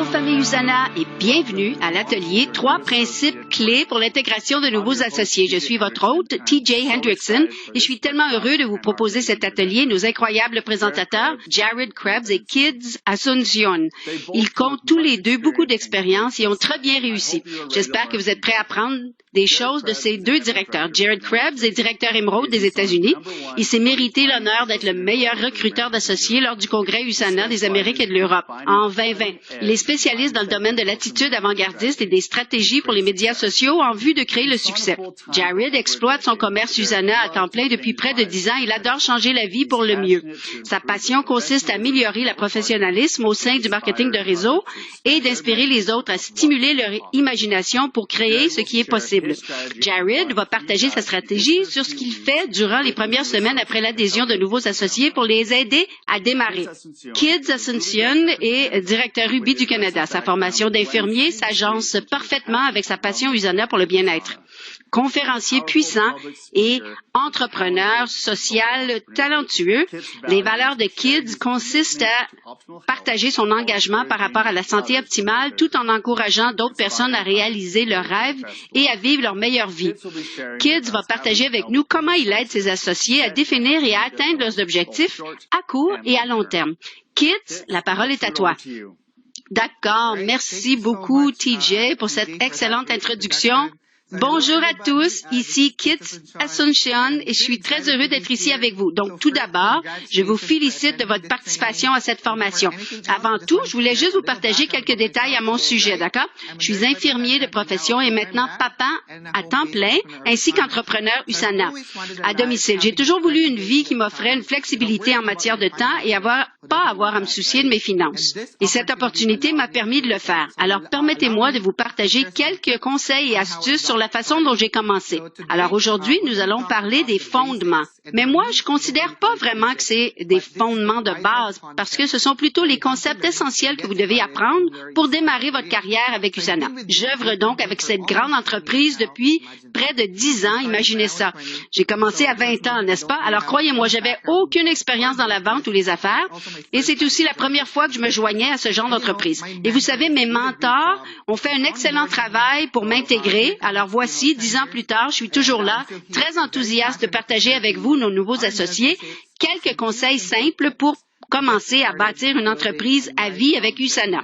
famille USANA et bienvenue à l'atelier 3 principes clés pour l'intégration de nouveaux associés. Je suis votre hôte, TJ Hendrickson, et je suis tellement heureux de vous proposer cet atelier, nos incroyables présentateurs, Jared Krebs et Kids Asuncion. Ils comptent tous les deux beaucoup d'expérience et ont très bien réussi. J'espère que vous êtes prêts à apprendre des choses de ces deux directeurs. Jared Krebs est directeur émeraude des États-Unis. Il s'est mérité l'honneur d'être le meilleur recruteur d'associés lors du congrès USANA des Amériques et de l'Europe en 2020. Il est spécialiste dans le domaine de l'attitude avant-gardiste et des stratégies pour les médias sociaux en vue de créer le succès. Jared exploite son commerce USANA à temps plein depuis près de 10 ans. Il adore changer la vie pour le mieux. Sa passion consiste à améliorer le professionnalisme au sein du marketing de réseau et d'inspirer les autres à stimuler leur imagination pour créer ce qui est possible. Jared va partager sa stratégie sur ce qu'il fait durant les premières semaines après l'adhésion de nouveaux associés pour les aider à démarrer. Kids Asuncion est directeur Ruby du Canada. Sa formation d'infirmier s'agence parfaitement avec sa passion USANA pour le bien-être. Conférencier puissant et entrepreneur social talentueux, les valeurs de Kids consistent à partager son engagement par rapport à la santé optimale tout en encourageant d'autres personnes à réaliser leurs rêves et à vivre leur meilleure vie. Kids va partager avec nous comment il aide ses associés à définir et à atteindre leurs objectifs à court et à long terme. Kids, la parole est à toi. D'accord, merci beaucoup TJ pour cette excellente introduction. Bonjour à tous, ici Kids Asuncion et je suis très heureux d'être ici avec vous. Donc, tout d'abord, je vous félicite de votre participation à cette formation. Avant tout, je voulais juste vous partager quelques détails à mon sujet, d'accord? Je suis infirmier de profession et maintenant papa à temps plein, ainsi qu'entrepreneur USANA à domicile. J'ai toujours voulu une vie qui m'offrait une flexibilité en matière de temps et pas avoir à me soucier de mes finances. Et cette opportunité m'a permis de le faire. Alors, permettez-moi de vous partager quelques conseils et astuces sur la façon dont j'ai commencé. Alors aujourd'hui, nous allons parler des fondements. Mais moi, je considère pas vraiment que c'est des fondements de base parce que ce sont plutôt les concepts essentiels que vous devez apprendre pour démarrer votre carrière avec USANA. J'œuvre donc avec cette grande entreprise depuis près de 10 ans. Imaginez ça. J'ai commencé à 20 ans, n'est-ce pas? Alors croyez-moi, j'avais aucune expérience dans la vente ou les affaires et c'est aussi la première fois que je me joignais à ce genre d'entreprise. Et vous savez, mes mentors ont fait un excellent travail pour m'intégrer. Alors voici, 10 ans plus tard, je suis toujours là, très enthousiaste de partager avec vous, nos nouveaux associés, quelques conseils simples pour commencer à bâtir une entreprise à vie avec USANA.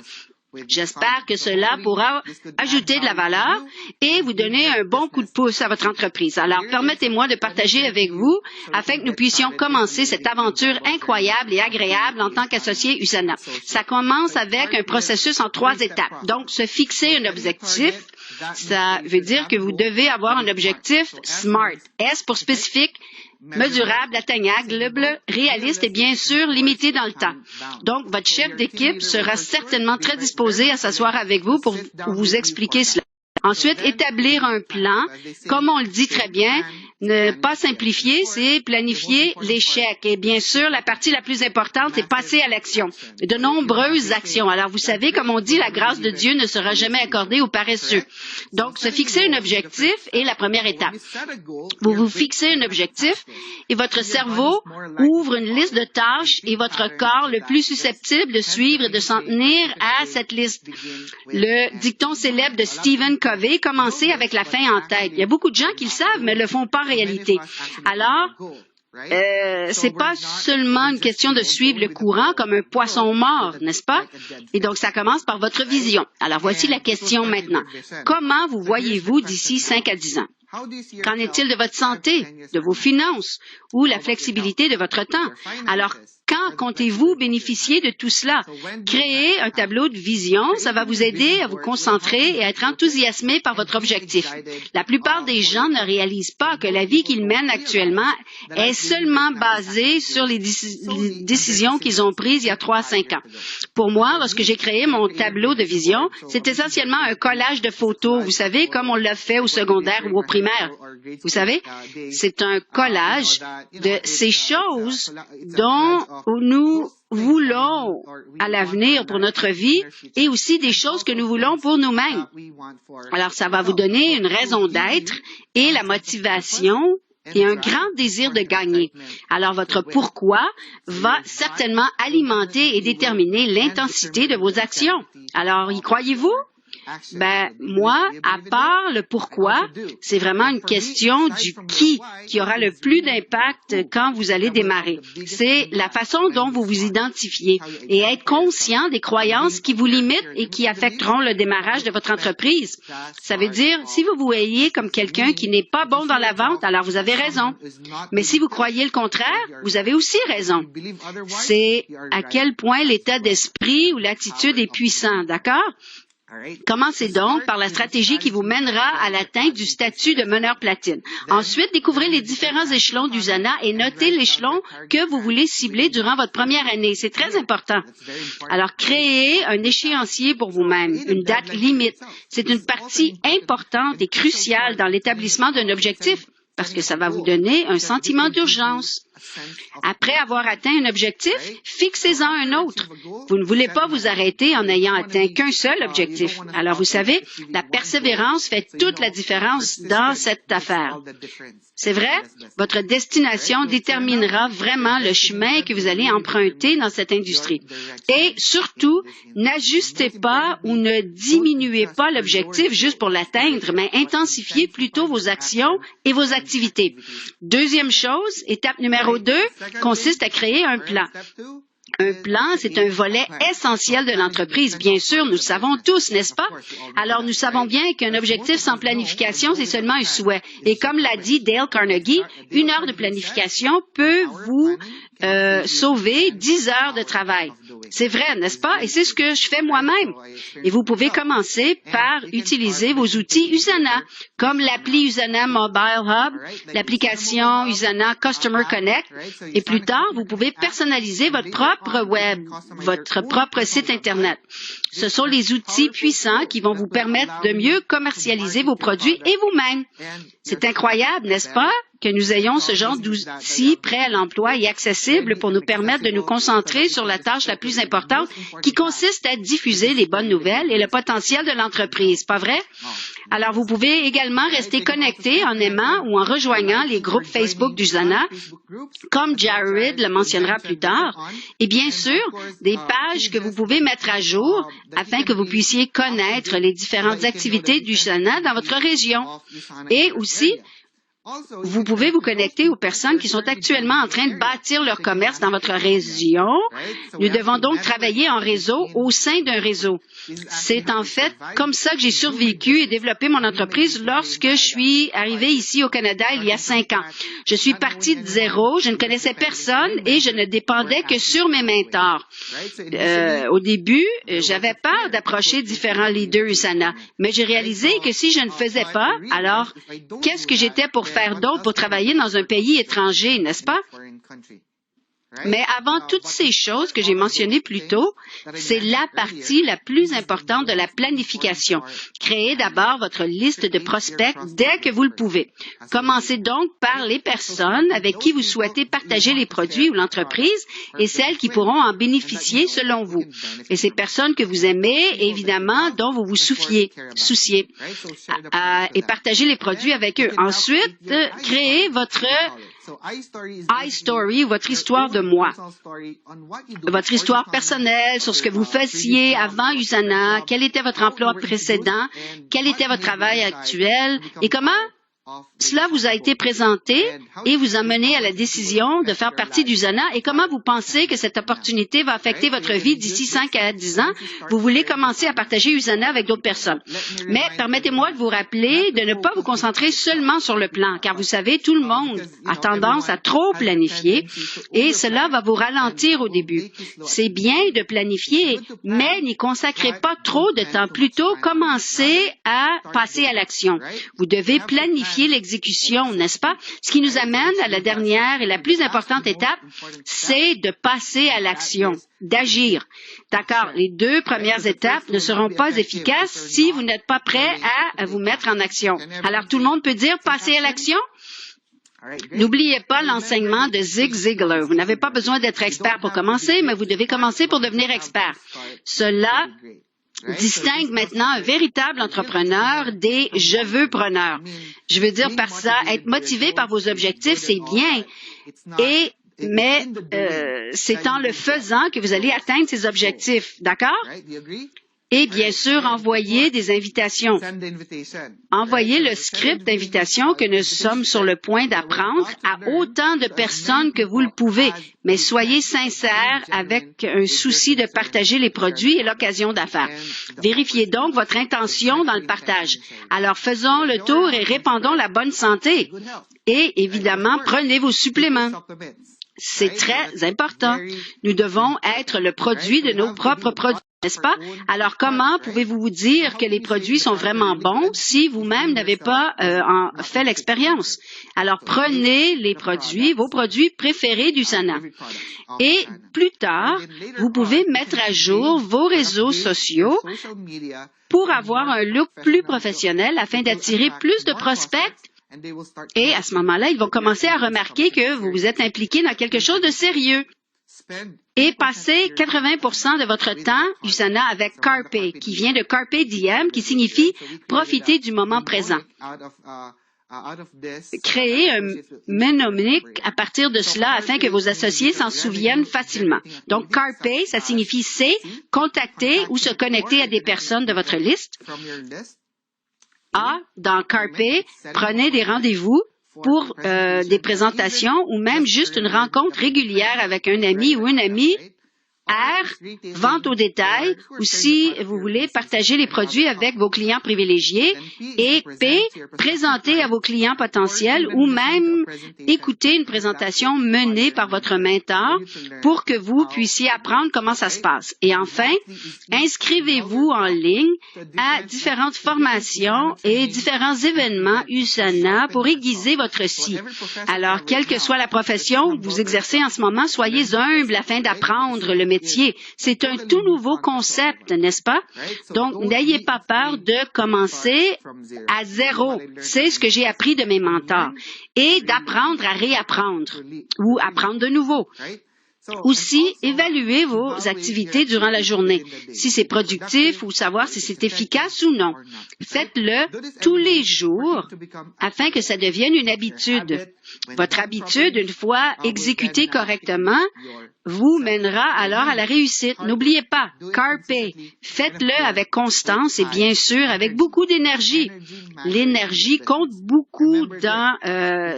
J'espère que cela pourra ajouter de la valeur et vous donner un bon coup de pouce à votre entreprise. Alors, permettez-moi de partager avec vous afin que nous puissions commencer cette aventure incroyable et agréable en tant qu'associé USANA. Ça commence avec un processus en 3 étapes. Donc, se fixer un objectif. Ça veut dire que vous devez avoir un objectif SMART. S pour spécifique, mesurable, atteignable, réaliste et bien sûr limité dans le temps. Donc, votre chef d'équipe sera certainement très disposé à s'asseoir avec vous pour vous expliquer cela. Ensuite, établir un plan. Comme on le dit très bien, ne pas simplifier, c'est planifier l'échec. Et bien sûr, la partie la plus importante, c'est passer à l'action. De nombreuses actions. Alors, vous savez, comme on dit, la grâce de Dieu ne sera jamais accordée aux paresseux. Donc, se fixer un objectif est la première étape. Vous vous fixez un objectif et votre cerveau ouvre une liste de tâches et votre corps le plus susceptible de suivre et de s'en tenir à cette liste. Le dicton célèbre de Stephen Covey, commencer avec la fin en tête. Il y a beaucoup de gens qui le savent, mais ne le font pas en réalité. Alors, c'est pas seulement une question de suivre le courant comme un poisson mort, n'est-ce pas? Et donc, ça commence par votre vision. Alors, voici la question maintenant. Comment vous voyez-vous d'ici 5 à 10 ans? Qu'en est-il de votre santé, de vos finances ou la flexibilité de votre temps? Alors, quand comptez-vous bénéficier de tout cela? Créer un tableau de vision, ça va vous aider à vous concentrer et à être enthousiasmé par votre objectif. La plupart des gens ne réalisent pas que la vie qu'ils mènent actuellement est seulement basée sur les décisions qu'ils ont prises il y a 3 à 5 ans. Pour moi, lorsque j'ai créé mon tableau de vision, c'est essentiellement un collage de photos, vous savez, comme on l'a fait au secondaire ou au primaire. Vous savez, c'est un collage de ces choses dont nous voulons à l'avenir pour notre vie et aussi des choses que nous voulons pour nous-mêmes. Alors, ça va vous donner une raison d'être et la motivation et un grand désir de gagner. Alors, votre pourquoi va certainement alimenter et déterminer l'intensité de vos actions. Alors, y croyez-vous? Ben, moi, à part le pourquoi, c'est vraiment une question du qui aura le plus d'impact quand vous allez démarrer. C'est la façon dont vous vous identifiez et être conscient des croyances qui vous limitent et qui affecteront le démarrage de votre entreprise. Ça veut dire, si vous vous voyez comme quelqu'un qui n'est pas bon dans la vente, alors vous avez raison. Mais si vous croyez le contraire, vous avez aussi raison. C'est à quel point l'état d'esprit ou l'attitude est puissant, d'accord? Commencez donc par la stratégie qui vous mènera à l'atteinte du statut de meneur platine. Ensuite, découvrez les différents échelons d'Usana et notez l'échelon que vous voulez cibler durant votre première année. C'est très important. Alors, créez un échéancier pour vous-même, une date limite. C'est une partie importante et cruciale dans l'établissement d'un objectif, parce que ça va vous donner un sentiment d'urgence. Après avoir atteint un objectif, fixez-en un autre. Vous ne voulez pas vous arrêter en n'ayant atteint qu'un seul objectif. Alors, vous savez, la persévérance fait toute la différence dans cette affaire. C'est vrai? Votre destination déterminera vraiment le chemin que vous allez emprunter dans cette industrie. Et surtout, n'ajustez pas ou ne diminuez pas l'objectif juste pour l'atteindre, mais intensifiez plutôt vos actions et vos activités. Deuxième chose, étape numéro 2, consiste à créer un plan. Un plan, c'est un volet essentiel de l'entreprise. Bien sûr, nous le savons tous, n'est-ce pas? Alors, nous savons bien qu'un objectif sans planification, c'est seulement un souhait. Et comme l'a dit Dale Carnegie, 1 heure de planification peut vous sauver 10 heures de travail. C'est vrai, n'est-ce pas? Et c'est ce que je fais moi-même. Et vous pouvez commencer par utiliser vos outils Usana, comme l'appli Usana Mobile Hub, l'application Usana Customer Connect. Et plus tard, vous pouvez personnaliser votre propre web, votre propre site Internet. Ce sont les outils puissants qui vont vous permettre de mieux commercialiser vos produits et vous-même. C'est incroyable, n'est-ce pas, que nous ayons ce genre d'outils prêts à l'emploi et accessibles pour nous permettre de nous concentrer sur la tâche la plus importante qui consiste à diffuser les bonnes nouvelles et le potentiel de l'entreprise, pas vrai? Alors, vous pouvez également rester connecté en aimant ou en rejoignant les groupes Facebook d'Usana, comme Jared le mentionnera plus tard, et bien sûr, des pages que vous pouvez mettre à jour afin que vous puissiez connaître les différentes activités d'Usana dans votre région. Et aussi, vous pouvez vous connecter aux personnes qui sont actuellement en train de bâtir leur commerce dans votre région. Nous devons donc travailler en réseau au sein d'un réseau. C'est en fait comme ça que j'ai survécu et développé mon entreprise lorsque je suis arrivée ici au Canada il y a 5 ans. Je suis partie de zéro, je ne connaissais personne et je ne dépendais que sur mes mentors. Au début, j'avais peur d'approcher différents leaders Usana, mais j'ai réalisé que si je ne faisais pas, alors qu'est-ce que j'étais pour faire d'autre pour travailler dans un pays étranger, n'est-ce pas? Mais avant toutes ces choses que j'ai mentionnées plus tôt, c'est la partie la plus importante de la planification. Créez d'abord votre liste de prospects dès que vous le pouvez. Commencez donc par les personnes avec qui vous souhaitez partager les produits ou l'entreprise et celles qui pourront en bénéficier selon vous. Et ces personnes que vous aimez, évidemment, dont vous vous souciez. Et partagez les produits avec eux. Ensuite, créez votre iStory, votre histoire de moi. Votre histoire personnelle sur ce que vous faisiez avant Usana, quel était votre emploi précédent, quel était votre travail actuel et comment cela vous a été présenté et vous a mené à la décision de faire partie d'Usana et comment vous pensez que cette opportunité va affecter votre vie d'ici 5 à 10 ans. Vous voulez commencer à partager Usana avec d'autres personnes. Mais permettez-moi de vous rappeler de ne pas vous concentrer seulement sur le plan, car vous savez, tout le monde a tendance à trop planifier et cela va vous ralentir au début. C'est bien de planifier, mais n'y consacrez pas trop de temps. Plutôt, commencez à passer à l'action. Vous devez planifier l'exécution, n'est-ce pas? Ce qui nous amène à la dernière et la plus importante étape, c'est de passer à l'action, d'agir. D'accord, les 2 premières étapes ne seront pas efficaces si vous n'êtes pas prêt à vous mettre en action. Alors, tout le monde peut dire passer à l'action? N'oubliez pas l'enseignement de Zig Ziglar. Vous n'avez pas besoin d'être expert pour commencer, mais vous devez commencer pour devenir expert. Cela distingue maintenant un véritable entrepreneur des « je veux preneurs ». Je veux dire par ça, être motivé par vos objectifs, c'est bien, mais c'est en le faisant que vous allez atteindre ces objectifs, d'accord? Et bien sûr, envoyez des invitations. Envoyez le script d'invitation que nous sommes sur le point d'apprendre à autant de personnes que vous le pouvez, mais soyez sincères avec un souci de partager les produits et l'occasion d'affaires. Vérifiez donc votre intention dans le partage. Alors, faisons le tour et répandons la bonne santé. Et évidemment, prenez vos suppléments. C'est très important. Nous devons être le produit de nos propres produits, n'est-ce pas? Alors, comment pouvez-vous vous dire que les produits sont vraiment bons si vous-même n'avez pas fait l'expérience? Alors, prenez les produits, vos produits préférés d'USANA. Et plus tard, vous pouvez mettre à jour vos réseaux sociaux pour avoir un look plus professionnel afin d'attirer plus de prospects. Et à ce moment-là, ils vont commencer à remarquer que vous vous êtes impliqué dans quelque chose de sérieux. Et passez 80% de votre temps, USANA, avec Carpe, qui vient de Carpe Diem, qui signifie profiter du moment présent. Créez un mnémonique à partir de cela afin que vos associés s'en souviennent facilement. Donc, Carpe, ça signifie c'est contacter ou se connecter à des personnes de votre liste. Dans Carpe, prenez des rendez-vous pour des présentations ou même juste une rencontre régulière avec un ami ou une amie. R, vente au détail, ou si vous voulez partager les produits avec vos clients privilégiés. Et P, présenter à vos clients potentiels ou même écouter une présentation menée par votre mentor pour que vous puissiez apprendre comment ça se passe. Et enfin, inscrivez-vous en ligne à différentes formations et différents événements USANA pour aiguiser votre si. Alors, quelle que soit la profession que vous exercez en ce moment, soyez humble afin d'apprendre le métier. C'est un tout nouveau concept, n'est-ce pas? Donc, n'ayez pas peur de commencer à zéro. C'est ce que j'ai appris de mes mentors. Et d'apprendre à réapprendre ou apprendre de nouveau. Aussi, évaluez vos activités durant la journée, si c'est productif ou savoir si c'est efficace ou non. Faites-le tous les jours afin que ça devienne une habitude. Votre habitude, une fois exécutée correctement, vous mènera alors à la réussite. N'oubliez pas, Carpe, faites-le avec constance et bien sûr avec beaucoup d'énergie. L'énergie compte beaucoup dans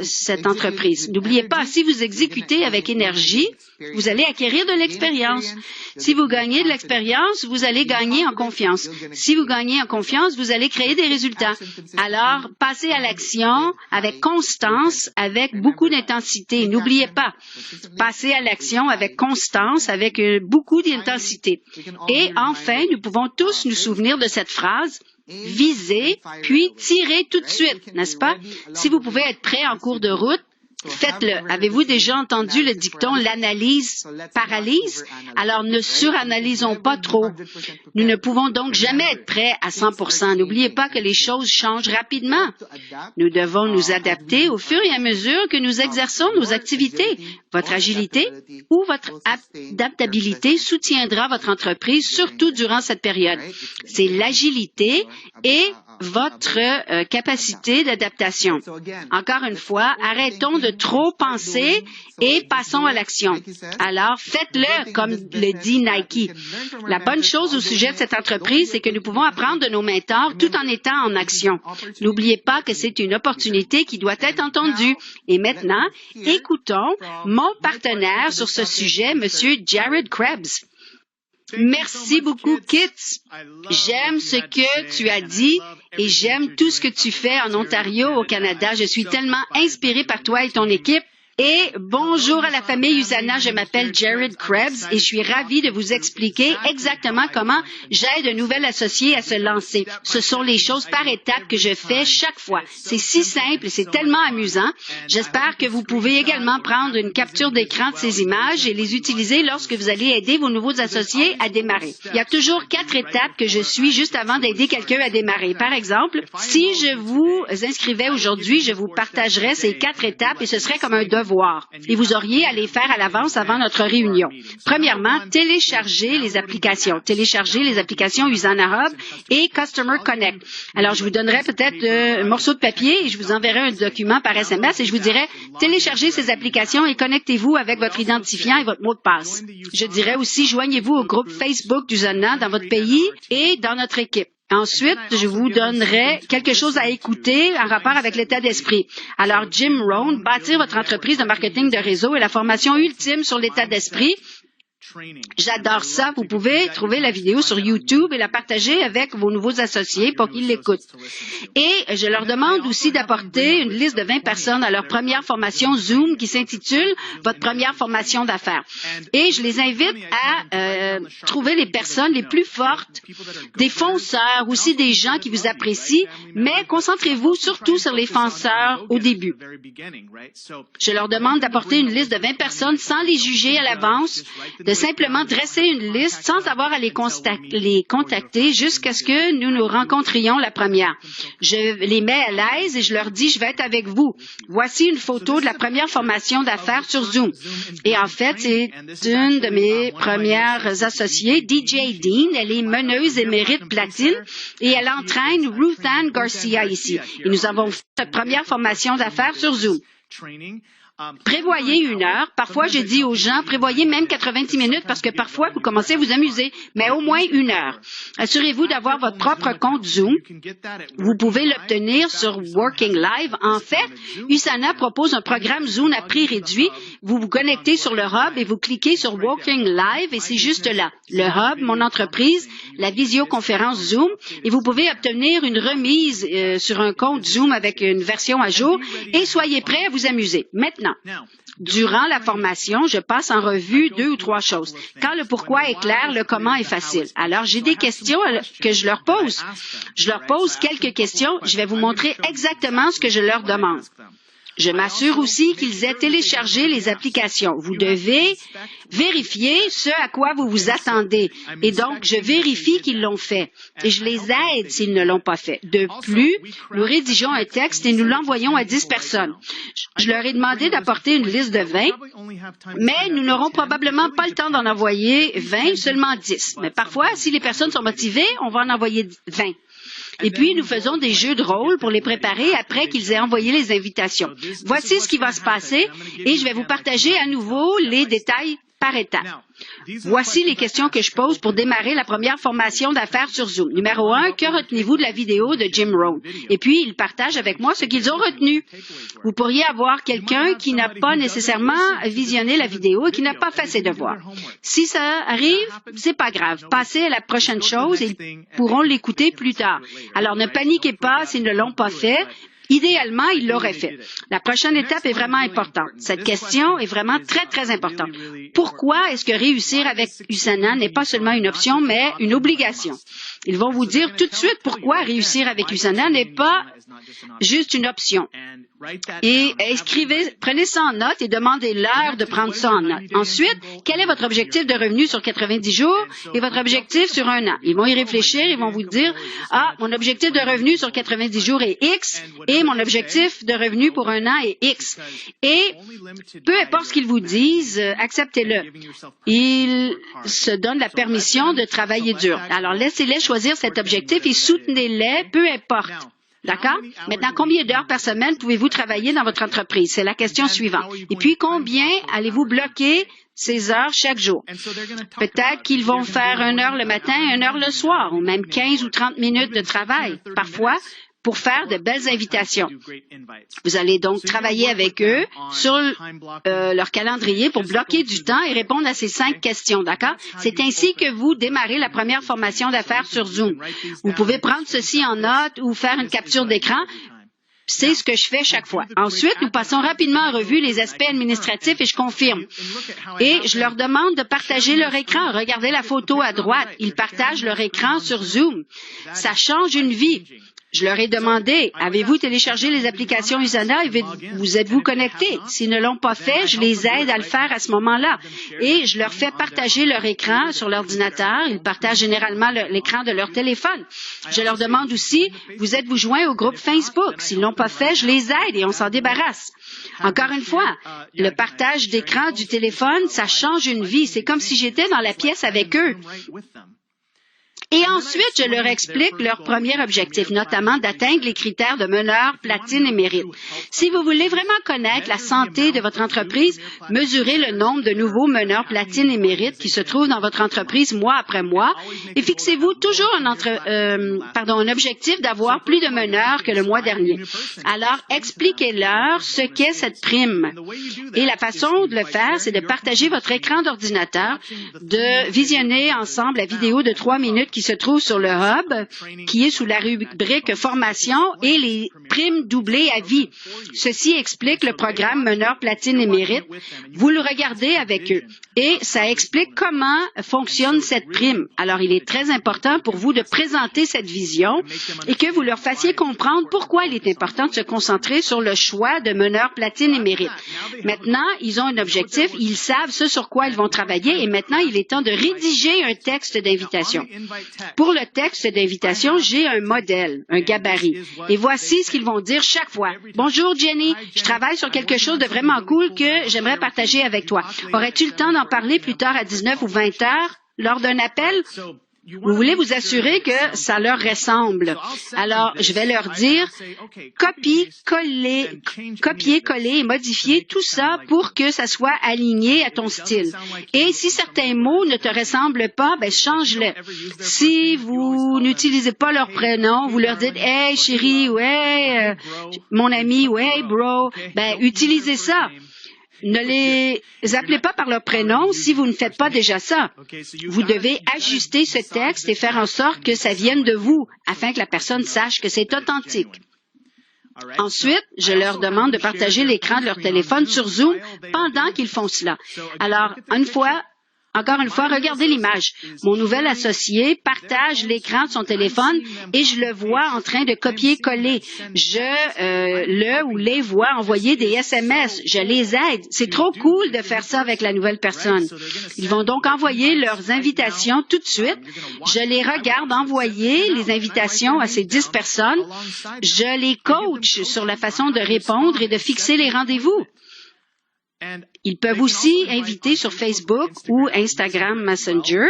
cette entreprise. N'oubliez pas, si vous exécutez avec énergie, vous allez acquérir de l'expérience. Si vous gagnez de l'expérience, vous allez gagner en confiance. Si vous gagnez en confiance, vous allez créer des résultats. Alors, passez à l'action avec constance, avec beaucoup d'intensité. N'oubliez pas, passez à l'action avec constance, avec beaucoup d'intensité. Et enfin, nous pouvons tous nous souvenir de cette phrase, visez, puis tirez tout de suite, n'est-ce pas? Si vous pouvez être prêt en cours de route, faites-le. Avez-vous déjà entendu le dicton « l'analyse paralyse » Alors, ne suranalysons pas trop. Nous ne pouvons donc jamais être prêts à 100%. N'oubliez pas que les choses changent rapidement. Nous devons nous adapter au fur et à mesure que nous exerçons nos activités. Votre agilité ou votre adaptabilité soutiendra votre entreprise, surtout durant cette période. C'est l'agilité et votre capacité d'adaptation. Encore une fois, arrêtons de trop penser et passons à l'action. Alors, faites-le comme le dit Nike. La bonne chose au sujet de cette entreprise, c'est que nous pouvons apprendre de nos mentors tout en étant en action. N'oubliez pas que c'est une opportunité qui doit être entendue. Et maintenant, écoutons mon partenaire sur ce sujet, M. Jared Krebs. Merci beaucoup, Kit. J'aime ce que tu as dit et j'aime tout ce que tu fais en Ontario, au Canada. Je suis tellement inspirée par toi et ton équipe. Et bonjour à la famille USANA, je m'appelle Jared Krebs et je suis ravie de vous expliquer exactement comment j'aide un nouvel associé à se lancer. Ce sont les choses par étapes que je fais chaque fois. C'est si simple et c'est tellement amusant. J'espère que vous pouvez également prendre une capture d'écran de ces images et les utiliser lorsque vous allez aider vos nouveaux associés à démarrer. Il y a toujours 4 étapes que je suis juste avant d'aider quelqu'un à démarrer. Par exemple, si je vous inscrivais aujourd'hui, je vous partagerais ces 4 étapes et ce serait comme un devoir devoirs et vous auriez à les faire à l'avance avant notre réunion. Premièrement, téléchargez les applications. Téléchargez les applications Usana Hub et Customer Connect. Alors, je vous donnerai peut-être un morceau de papier et je vous enverrai un document par SMS et je vous dirai téléchargez ces applications et connectez-vous avec votre identifiant et votre mot de passe. Je dirais aussi joignez-vous au groupe Facebook d'Usana dans votre pays et dans notre équipe. Ensuite, je vous donnerai quelque chose à écouter en rapport avec l'état d'esprit. Alors, Jim Rohn, bâtir votre entreprise de marketing de réseau est la formation ultime sur l'état d'esprit. J'adore ça. Vous pouvez trouver la vidéo sur YouTube et la partager avec vos nouveaux associés pour qu'ils l'écoutent. Et je leur demande aussi d'apporter une liste de 20 personnes à leur première formation Zoom qui s'intitule « Votre première formation d'affaires ». Et je les invite à trouver les personnes les plus fortes, des fonceurs, aussi des gens qui vous apprécient, mais concentrez-vous surtout sur les fonceurs au début. Je leur demande d'apporter une liste de 20 personnes sans les juger à l'avance, de simplement dresser une liste sans avoir à les contacter jusqu'à ce que nous nous rencontrions la première. Je les mets à l'aise et je leur dis, je vais être avec vous. Voici une photo de la première formation d'affaires sur Zoom. Et en fait, c'est une de mes premières associées, DJ Dean. Elle est meneuse émérite platine et elle entraîne Ruth Ann Garcia ici. Et nous avons fait notre première formation d'affaires sur Zoom. Prévoyez 1 heure. Parfois, je dis aux gens, prévoyez même 90 minutes parce que parfois, vous commencez à vous amuser, mais au moins 1 heure. Assurez-vous d'avoir votre propre compte Zoom. Vous pouvez l'obtenir sur Working Live. En fait, Usana propose un programme Zoom à prix réduit. Vous vous connectez sur le Hub et vous cliquez sur Working Live et c'est juste là. Le Hub, mon entreprise, la visioconférence Zoom et vous pouvez obtenir une remise sur un compte Zoom avec une version à jour et soyez prêts à vous amuser. Maintenant, durant la formation, je passe en revue 2 ou 3 choses. Quand le pourquoi est clair, le comment est facile. Alors, j'ai des questions que je leur pose. Je leur pose quelques questions. Je vais vous montrer exactement ce que je leur demande. Je m'assure aussi qu'ils aient téléchargé les applications. Vous devez vérifier ce à quoi vous vous attendez. Et donc, je vérifie qu'ils l'ont fait. Et je les aide s'ils ne l'ont pas fait. De plus, nous rédigeons un texte et nous l'envoyons à 10 personnes. Je leur ai demandé d'apporter une liste de 20, mais nous n'aurons probablement pas le temps d'en envoyer 20, seulement 10. Mais parfois, si les personnes sont motivées, on va en envoyer 20. Et puis, nous faisons des jeux de rôle pour les préparer après qu'ils aient envoyé les invitations. Voici ce qui va se passer et je vais vous partager à nouveau les détails par étapes. Voici les questions que je pose pour démarrer la première formation d'affaires sur Zoom. Numéro 1, que retenez-vous de la vidéo de Jim Rohn? Et puis, ils partagent avec moi ce qu'ils ont retenu. Vous pourriez avoir quelqu'un qui n'a pas nécessairement visionné la vidéo et qui n'a pas fait ses devoirs. Si ça arrive, c'est pas grave. Passez à la prochaine chose et ils pourront l'écouter plus tard. Alors, ne paniquez pas s'ils ne l'ont pas fait. Idéalement, il l'aurait fait. La prochaine étape est vraiment importante. Cette question est vraiment très, très importante. Pourquoi est-ce que réussir avec Usana n'est pas seulement une option, mais une obligation? Ils vont vous dire tout de suite pourquoi réussir avec Usana n'est pas juste une option. Et prenez ça en note et demandez-leur de prendre ça en note. Ensuite, quel est votre objectif de revenu sur 90 jours et votre objectif sur 1 an? Ils vont y réfléchir, ils vont vous dire, mon objectif de revenu sur 90 jours est X et mon objectif de revenu pour 1 an est X. Et peu importe ce qu'ils vous disent, acceptez-le. Ils se donnent la permission de travailler dur. Alors, laissez-les choisir cet objectif et soutenez-les, peu importe. D'accord? Maintenant, combien d'heures par semaine pouvez-vous travailler dans votre entreprise? C'est la question suivante. Et puis, combien allez-vous bloquer ces heures chaque jour? Peut-être qu'ils vont faire 1 heure le matin, 1 heure le soir, ou même 15 ou 30 minutes de travail. Parfois, pour faire de belles invitations. Vous allez donc travailler avec eux sur leur calendrier pour bloquer du temps et répondre à ces 5 questions, d'accord? C'est ainsi que vous démarrez la première formation d'affaires sur Zoom. Vous pouvez prendre ceci en note ou faire une capture d'écran. C'est ce que je fais chaque fois. Ensuite, nous passons rapidement en revue les aspects administratifs et je confirme. Et je leur demande de partager leur écran. Regardez la photo à droite. Ils partagent leur écran sur Zoom. Ça change une vie. Je leur ai demandé, avez-vous téléchargé les applications Usana et vous êtes-vous connectés? S'ils ne l'ont pas fait, je les aide à le faire à ce moment-là. Et je leur fais partager leur écran sur l'ordinateur. Ils partagent généralement l'écran de leur téléphone. Je leur demande aussi, vous êtes-vous joints au groupe Facebook? S'ils l'ont pas fait, je les aide et on s'en débarrasse. Encore une fois, le partage d'écran du téléphone, ça change une vie. C'est comme si j'étais dans la pièce avec eux. Et ensuite, je leur explique leur premier objectif, notamment d'atteindre les critères de meneur, platine et mérite. Si vous voulez vraiment connaître la santé de votre entreprise, mesurez le nombre de nouveaux meneurs, platine et mérite qui se trouvent dans votre entreprise mois après mois et fixez-vous toujours un objectif d'avoir plus de meneurs que le mois dernier. Alors, expliquez-leur ce qu'est cette prime. Et la façon de le faire, c'est de partager votre écran d'ordinateur, de visionner ensemble la vidéo de 3 minutes qui se trouve sur le hub, qui est sous la rubrique formation et les primes doublées à vie. Ceci explique le programme meneur, platine et mérite. Vous le regardez avec eux et ça explique comment fonctionne cette prime. Alors, il est très important pour vous de présenter cette vision et que vous leur fassiez comprendre pourquoi il est important de se concentrer sur le choix de meneur, platine et mérite. Maintenant, ils ont un objectif, ils savent ce sur quoi ils vont travailler et maintenant, il est temps de rédiger un texte d'invitation. Pour le texte d'invitation, j'ai un modèle, un gabarit. Et voici ce qu'ils vont dire chaque fois. Bonjour Jenny, je travaille sur quelque chose de vraiment cool que j'aimerais partager avec toi. Aurais-tu le temps d'en parler plus tard à 19 ou 20 heures lors d'un appel? Vous voulez vous assurer que ça leur ressemble. Alors, je vais leur dire, copier, coller et modifier tout ça pour que ça soit aligné à ton style. Et si certains mots ne te ressemblent pas, ben change-les. Si vous n'utilisez pas leur prénom, vous leur dites, hey chérie, ou hey mon ami, ou hey bro, ben utilisez ça. Ne les appelez pas par leur prénom si vous ne faites pas déjà ça. Vous devez ajuster ce texte et faire en sorte que ça vienne de vous, afin que la personne sache que c'est authentique. Ensuite, je leur demande de partager l'écran de leur téléphone sur Zoom pendant qu'ils font cela. Alors, encore une fois, regardez l'image. Mon nouvel associé partage l'écran de son téléphone et je le vois en train de copier-coller. Je les vois envoyer des SMS. Je les aide. C'est trop cool de faire ça avec la nouvelle personne. Ils vont donc envoyer leurs invitations tout de suite. Je les regarde envoyer les invitations à ces 10 personnes. Je les coach sur la façon de répondre et de fixer les rendez-vous. Ils peuvent aussi inviter sur Facebook ou Instagram Messenger.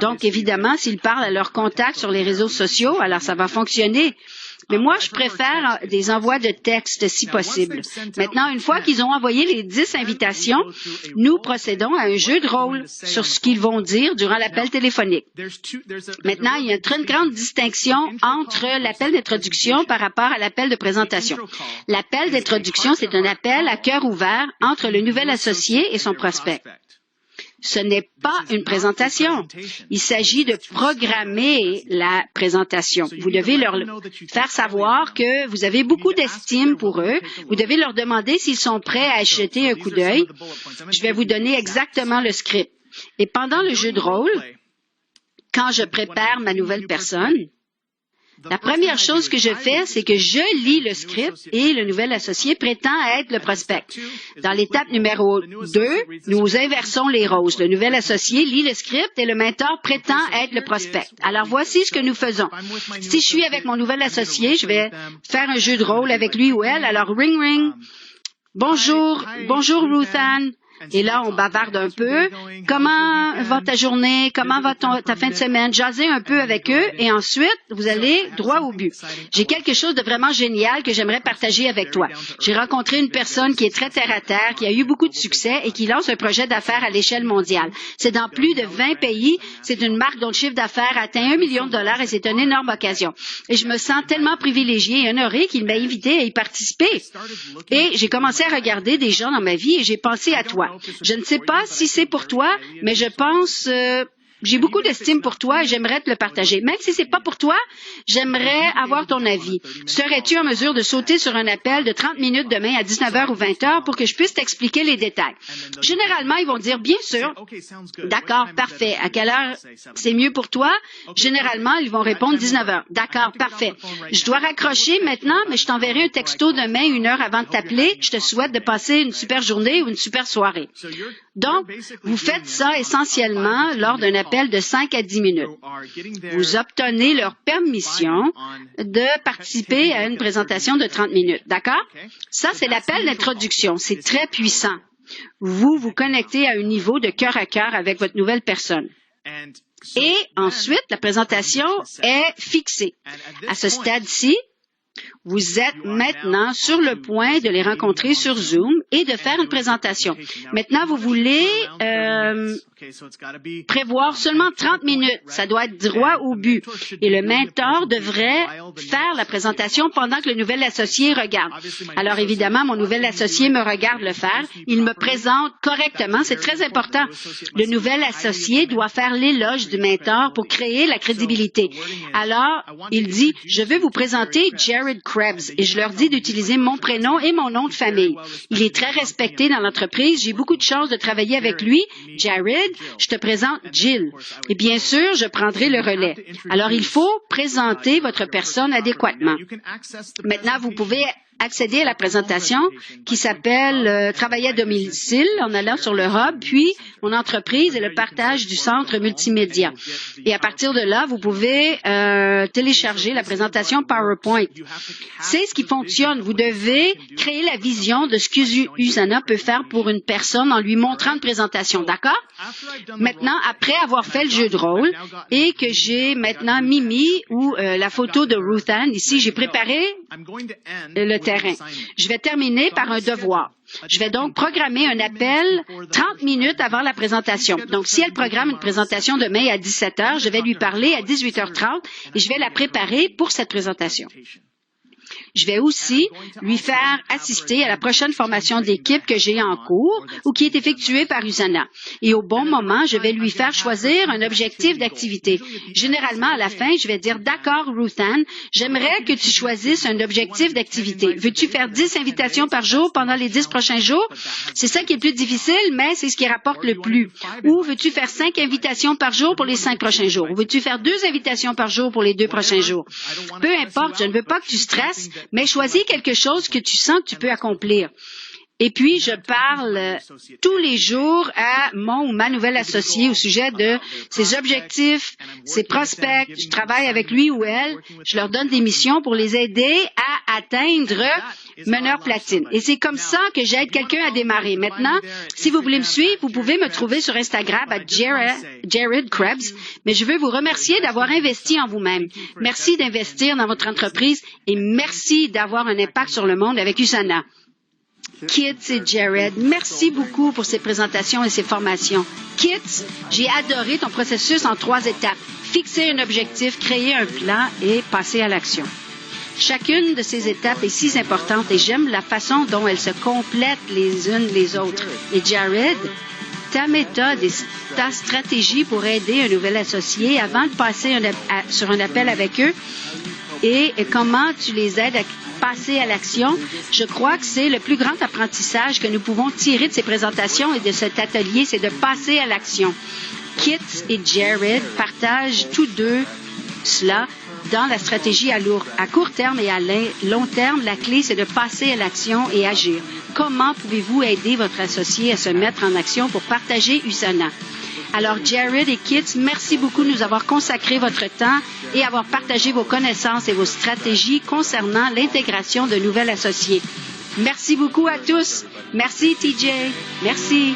Donc, évidemment, s'ils parlent à leurs contacts sur les réseaux sociaux, alors ça va fonctionner. Mais moi, je préfère des envois de texte si possible. Maintenant, une fois qu'ils ont envoyé les 10 invitations, nous procédons à un jeu de rôle sur ce qu'ils vont dire durant l'appel téléphonique. Maintenant, il y a une grande distinction entre l'appel d'introduction par rapport à l'appel de présentation. L'appel d'introduction, c'est un appel à cœur ouvert entre le nouvel associé et son prospect. Ce n'est pas une présentation. Il s'agit de programmer la présentation. Vous devez leur faire savoir que vous avez beaucoup d'estime pour eux. Vous devez leur demander s'ils sont prêts à jeter un coup d'œil. Je vais vous donner exactement le script. Et pendant le jeu de rôle, quand je prépare ma nouvelle personne, la première chose que je fais, c'est que je lis le script et le nouvel associé prétend être le prospect. Dans l'étape numéro 2, nous inversons les rôles. Le nouvel associé lit le script et le mentor prétend être le prospect. Alors, voici ce que nous faisons. Si je suis avec mon nouvel associé, je vais faire un jeu de rôle avec lui ou elle. Alors, ring, ring. Bonjour Ruth Ann. Et là, on bavarde un peu. Comment va ta journée? Comment va ta fin de semaine? Jasez un peu avec eux et ensuite, vous allez droit au but. J'ai quelque chose de vraiment génial que j'aimerais partager avec toi. J'ai rencontré une personne qui est très terre-à-terre, qui a eu beaucoup de succès et qui lance un projet d'affaires à l'échelle mondiale. C'est dans plus de 20 pays. C'est une marque dont le chiffre d'affaires atteint $1 million et c'est une énorme occasion. Et je me sens tellement privilégiée et honorée qu'il m'a invitée à y participer. Et j'ai commencé à regarder des gens dans ma vie et j'ai pensé à toi. Je ne sais pas si c'est pour toi, mais je pense J'ai beaucoup d'estime pour toi et j'aimerais te le partager. Même si c'est pas pour toi, j'aimerais avoir ton avis. Serais-tu en mesure de sauter sur un appel de 30 minutes demain à 19h ou 20h pour que je puisse t'expliquer les détails? Généralement, ils vont dire, bien sûr. D'accord, parfait. À quelle heure c'est mieux pour toi? Généralement, ils vont répondre 19h. D'accord, parfait. Je dois raccrocher maintenant, mais je t'enverrai un texto demain 1 heure avant de t'appeler. Je te souhaite de passer une super journée ou une super soirée. Donc, vous faites ça essentiellement lors d'un appel de 5 à 10 minutes. Vous obtenez leur permission de participer à une présentation de 30 minutes. D'accord? Ça, c'est l'appel d'introduction. C'est très puissant. Vous vous connectez à un niveau de cœur à cœur avec votre nouvelle personne. Et ensuite, la présentation est fixée. À ce stade-ci, vous êtes maintenant sur le point de les rencontrer sur Zoom et de faire une présentation. Maintenant, vous voulez prévoir seulement 30 minutes. Ça doit être droit au but. Et le mentor devrait faire la présentation pendant que le nouvel associé regarde. Alors, évidemment, mon nouvel associé me regarde le faire. Il me présente correctement. C'est très important. Le nouvel associé doit faire l'éloge du mentor pour créer la crédibilité. Alors, il dit, je veux vous présenter Jared Krebs. Et je leur dis d'utiliser mon prénom et mon nom de famille. Il est très respecté dans l'entreprise. J'ai beaucoup de chance de travailler avec lui. Jared, je te présente Jill. Et bien sûr, je prendrai le relais. Alors, il faut présenter votre personne adéquatement. Maintenant, vous pouvez accéder à la présentation qui s'appelle Travailler à domicile en allant sur le hub, puis mon entreprise et le partage du centre multimédia. Et à partir de là, vous pouvez télécharger la présentation PowerPoint. C'est ce qui fonctionne. Vous devez créer la vision de ce que Usana peut faire pour une personne en lui montrant une présentation. D'accord? Maintenant, après avoir fait le jeu de rôle et que j'ai maintenant Mimi ou la photo de Ruth Ann, ici, j'ai préparé le terrain. Je vais terminer par un devoir. Je vais donc programmer un appel 30 minutes avant la présentation. Donc, si elle programme une présentation demain à 17h, je vais lui parler à 18h30 et je vais la préparer pour cette présentation. Je vais aussi lui faire assister à la prochaine formation d'équipe que j'ai en cours ou qui est effectuée par Usana. Et au bon moment, je vais lui faire choisir un objectif d'activité. Généralement, à la fin, je vais dire, d'accord, Ruth Ann, j'aimerais que tu choisisses un objectif d'activité. Veux-tu faire 10 invitations par jour pendant les 10 prochains jours? C'est ça qui est le plus difficile, mais c'est ce qui rapporte le plus. Ou veux-tu faire 5 invitations par jour pour les 5 prochains jours? Ou veux-tu faire 2 invitations par jour pour les 2 prochains jours? Peu importe, je ne veux pas que tu stresses, mais choisis quelque chose que tu sens que tu peux accomplir. Et puis, je parle tous les jours à mon ou ma nouvelle associée au sujet de ses objectifs, ses prospects. Je travaille avec lui ou elle. Je leur donne des missions pour les aider à atteindre meneur platine. Et c'est comme ça que j'aide quelqu'un à démarrer. Maintenant, si vous voulez me suivre, vous pouvez me trouver sur Instagram à Jared Krebs. Mais je veux vous remercier d'avoir investi en vous-même. Merci d'investir dans votre entreprise et merci d'avoir un impact sur le monde avec Usana. Kit et Jared, merci beaucoup pour ces présentations et ces formations. Kit, j'ai adoré ton processus en 3 étapes. Fixer un objectif, créer un plan et passer à l'action. Chacune de ces étapes est si importante et j'aime la façon dont elles se complètent les unes les autres. Et Jared, ta méthode et ta stratégie pour aider un nouvel associé avant de passer sur un appel avec eux et comment tu les aides à passer à l'action, je crois que c'est le plus grand apprentissage que nous pouvons tirer de ces présentations et de cet atelier, c'est de passer à l'action. Kit et Jared partagent tous deux cela dans la stratégie à court terme et à long terme. La clé, c'est de passer à l'action et agir. Comment pouvez-vous aider votre associé à se mettre en action pour partager Usana? Alors, Jared et Kit, merci beaucoup de nous avoir consacré votre temps et avoir partagé vos connaissances et vos stratégies concernant l'intégration de nouveaux associés. Merci beaucoup à tous. Merci, TJ. Merci.